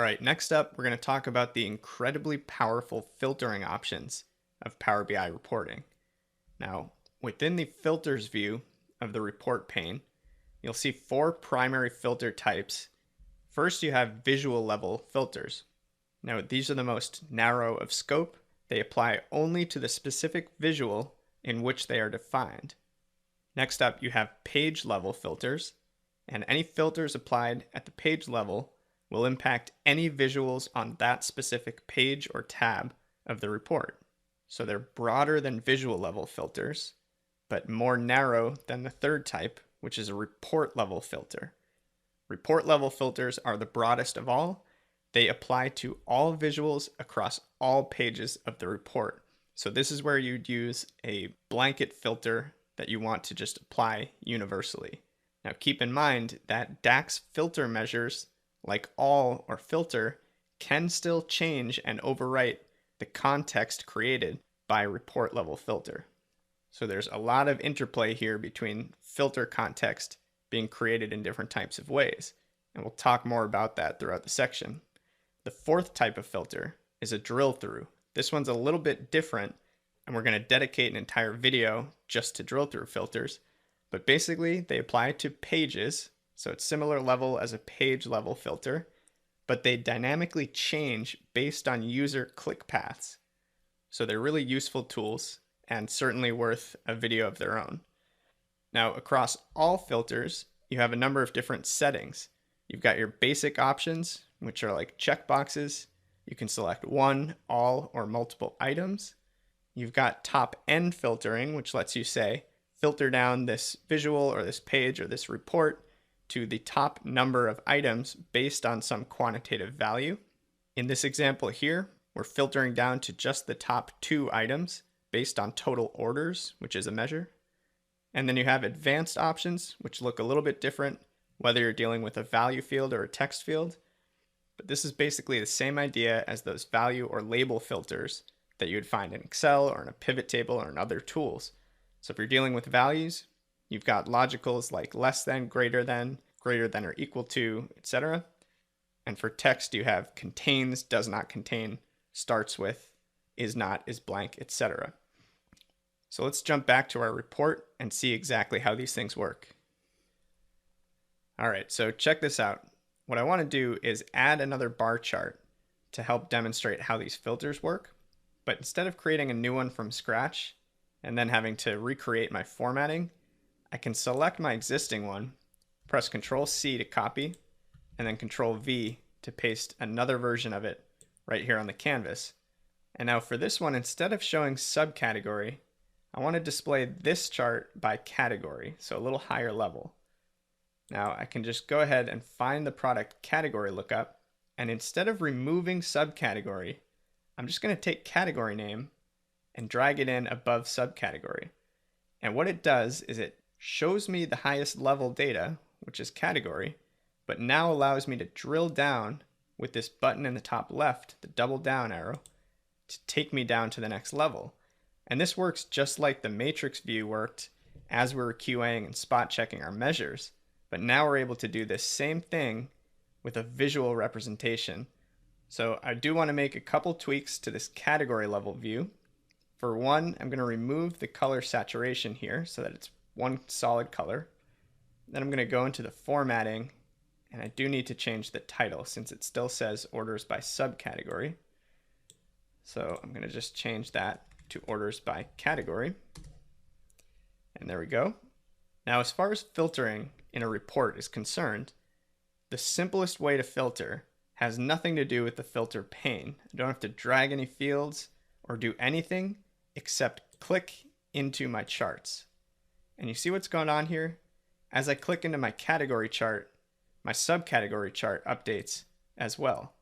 All right, next up, we're going to talk about the incredibly powerful filtering options of Power BI reporting. Now, within the filters view of the report pane, you'll see four primary filter types. First, you have visual level filters. Now, these are the most narrow of scope. They apply only to the specific visual in which they are defined. Next up, you have page level filters, and any filters applied at the page level will impact any visuals on that specific page or tab of the report. So they're broader than visual level filters, but more narrow than the third type, which is a report level filter. Report level filters are the broadest of all. They apply to all visuals across all pages of the report. So this is where you'd use a blanket filter that you want to just apply universally. Now keep in mind that DAX filter measures, like all or filter, can still change and overwrite the context created by report level filter. So there's a lot of interplay here between filter context being created in different types of ways, and we'll talk more about that throughout the section. The fourth type of filter is a drill through. This one's a little bit different, and we're going to dedicate an entire video just to drill through filters, but basically they apply to pages. So it's similar level as a page level filter, but they dynamically change based on user click paths. So they're really useful tools and certainly worth a video of their own. Now, across all filters, you have a number of different settings. You've got your basic options, which are like checkboxes. You can select one, all, or multiple items. You've got top end filtering, which lets you say, filter down this visual or this page or this report to the top number of items based on some quantitative value. In this example here, we're filtering down to just the top 2 items based on total orders, which is a measure. And then you have advanced options, which look a little bit different, whether you're dealing with a value field or a text field. But this is basically the same idea as those value or label filters that you would find in Excel or in a pivot table or in other tools. So if you're dealing with values, you've got logicals like less than, greater than or equal to, etc. And for text, you have contains, does not contain, starts with, is not, is blank, etc. So let's jump back to our report and see exactly how these things work. All right, so check this out. What I want to do is add another bar chart to help demonstrate how these filters work. But instead of creating a new one from scratch and then having to recreate my formatting, I can select my existing one, press Control C to copy, and then Control V to paste another version of it right here on the canvas. And now for this one, instead of showing subcategory, I want to display this chart by category, so a little higher level. Now I can just go ahead and find the product category lookup, and instead of removing subcategory, I'm just going to take category name and drag it in above subcategory. And what it does is it shows me the highest level data, which is category, but now allows me to drill down with this button in the top left, the double down arrow, to take me down to the next level. And this works just like the matrix view worked as we were QAing and spot checking our measures, but now we're able to do this same thing with a visual representation. So I do want to make a couple tweaks to this category level view. For one, I'm going to remove the color saturation here so that it's one solid color. Then I'm going to go into the formatting, and I do need to change the title since it still says orders by subcategory. So I'm going to just change that to orders by category. And there we go. Now, as far as filtering in a report is concerned, the simplest way to filter has nothing to do with the filter pane. I don't have to drag any fields or do anything except click into my charts. And you see what's going on here? As I click into my category chart, my subcategory chart updates as well.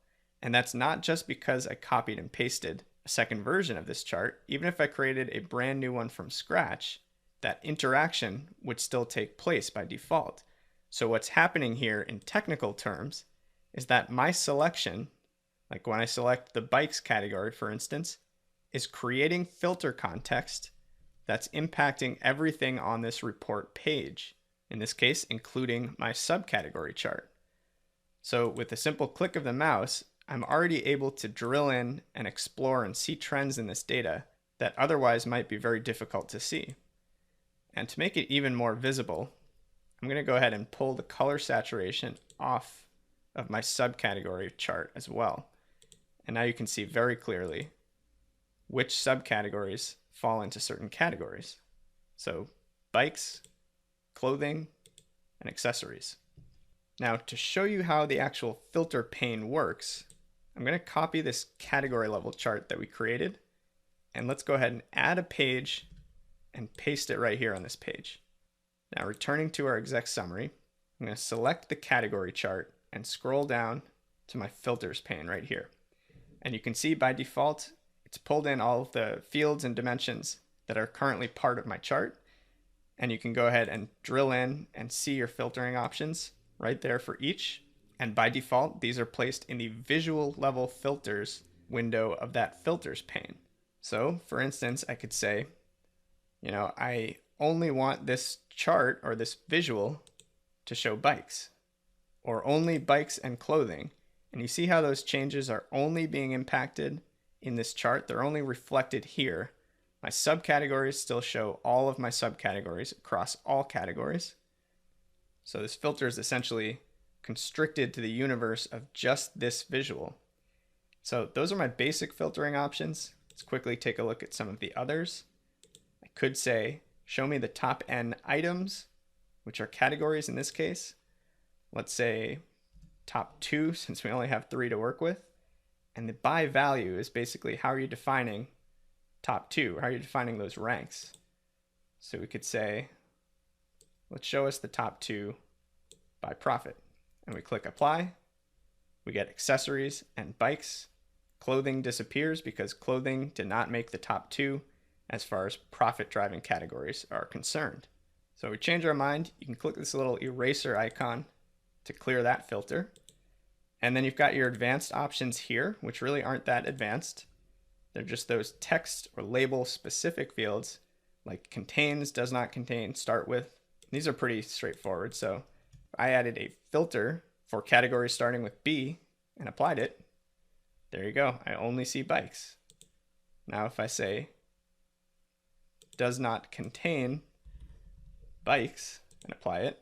And that's not just because I copied and pasted a second version of this chart. Even if I created a brand new one from scratch, that interaction would still take place by default. So what's happening here in technical terms is that my selection, like when I select the bikes category, for instance, is creating filter context that's impacting everything on this report page, in this case, including my subcategory chart. So with a simple click of the mouse, I'm already able to drill in and explore and see trends in this data that otherwise might be very difficult to see. And to make it even more visible, I'm going to go ahead and pull the color saturation off of my subcategory chart as well. And now you can see very clearly which subcategories fall into certain categories. So bikes, clothing, and accessories. Now to show you how the actual filter pane works, I'm going to copy this category level chart that we created, and let's go ahead and add a page and paste it right here on this page. Now returning to our exec summary, I'm going to select the category chart and scroll down to my filters pane right here. And you can see by default, it's pulled in all of the fields and dimensions that are currently part of my chart. And you can go ahead and drill in and see your filtering options right there for each. And by default, these are placed in the visual level filters window of that filters pane. So for instance, I could say, I only want this chart or this visual to show bikes, or only bikes and clothing. And you see how those changes are only being impacted in this chart. They're only reflected here. My subcategories still show all of my subcategories across all categories. So this filter is essentially constricted to the universe of just this visual. So those are my basic filtering options. Let's quickly take a look at some of the others. I could say, show me the top N items, which are categories in this case. Let's say top 2, since we only have 3 to work with. And the by value is basically how are you defining top 2? How are you defining those ranks? So we could say, let's show us the top 2 by profit. And we click apply. We get accessories and bikes. Clothing disappears because clothing did not make the top 2 as far as profit driving categories are concerned. So we change our mind. You can click this little eraser icon to clear that filter. And then you've got your advanced options here, which really aren't that advanced. They're just those text or label specific fields like contains, does not contain, start with. These are pretty straightforward. So I added a filter for categories starting with B and applied it. There you go. I only see bikes. Now if I say does not contain bikes and apply it,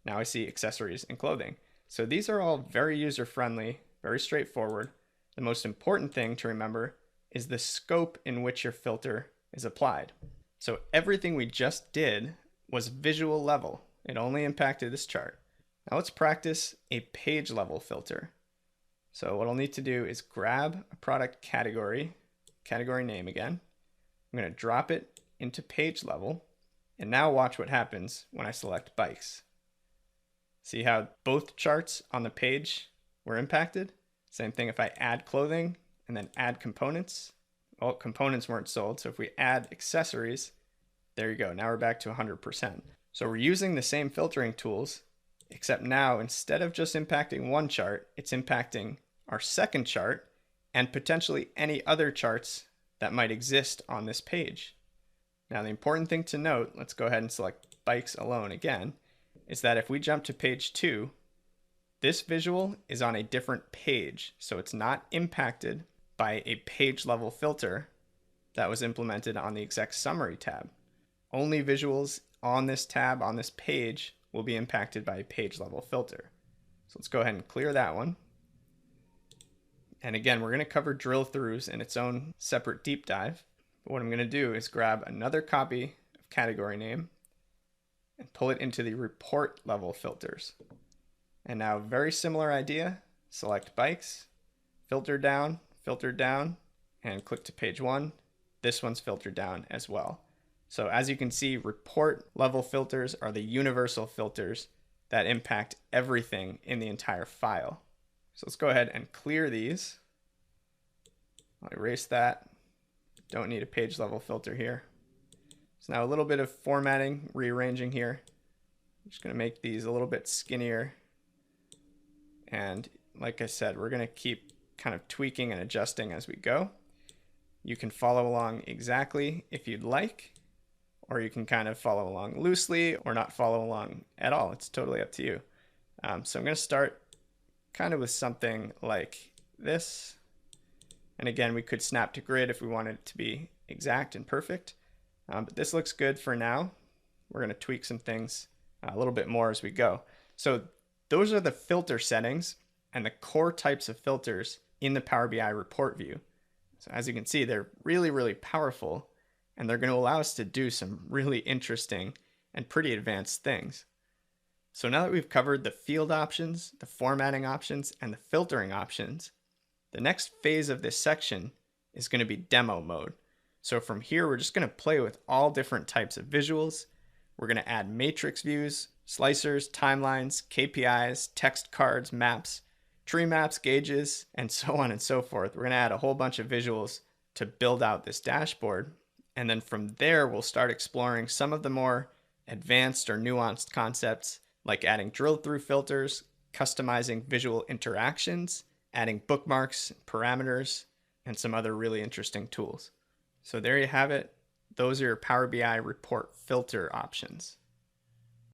now I see accessories and clothing. So these are all very user-friendly, very straightforward. The most important thing to remember is the scope in which your filter is applied. So everything we just did was visual level. It only impacted this chart. Now let's practice a page level filter. So what I'll need to do is grab a product category name again. I'm going to drop it into page level. And now watch what happens when I select bikes. See how both charts on the page were impacted? Same thing if I add clothing and then add components. Well, components weren't sold, so if we add accessories, there you go. Now we're back to 100%. So we're using the same filtering tools, except now instead of just impacting one chart, it's impacting our second chart and potentially any other charts that might exist on this page. Now the important thing to note, let's go ahead and select bikes alone again, is that if we jump to page 2, this visual is on a different page, so it's not impacted by a page level filter that was implemented on the exec summary tab. Only visuals on this tab, on this page, will be impacted by a page level filter. So let's go ahead and clear that one. And again, we're going to cover drill throughs in its own separate deep dive. But what I'm going to do is grab another copy of category name and pull it into the report level filters. And now very similar idea, select bikes, filter down, and click to page 1. This one's filtered down as well. So as you can see, report level filters are the universal filters that impact everything in the entire file. So let's go ahead and clear these. I'll erase that. Don't need a page level filter here. So now a little bit of formatting, rearranging here. I'm just going to make these a little bit skinnier. And like I said, we're going to keep kind of tweaking and adjusting as we go. You can follow along exactly if you'd like, or you can kind of follow along loosely or not follow along at all. It's totally up to you. So I'm going to start kind of with something like this. And again, we could snap to grid if we wanted it to be exact and perfect. But this looks good for now. We're going to tweak some things a little bit more as we go. So those are the filter settings and the core types of filters in the Power BI report view. So as you can see, they're really, really powerful, and they're going to allow us to do some really interesting and pretty advanced things. So now that we've covered the field options, the formatting options, and the filtering options, the next phase of this section is going to be demo mode. So from here, we're just going to play with all different types of visuals. We're going to add matrix views, slicers, timelines, KPIs, text cards, maps, tree maps, gauges, and so on and so forth. We're going to add a whole bunch of visuals to build out this dashboard. And then from there, we'll start exploring some of the more advanced or nuanced concepts, like adding drill through filters, customizing visual interactions, adding bookmarks, parameters, and some other really interesting tools. So there you have it. Those are your Power BI report filter options.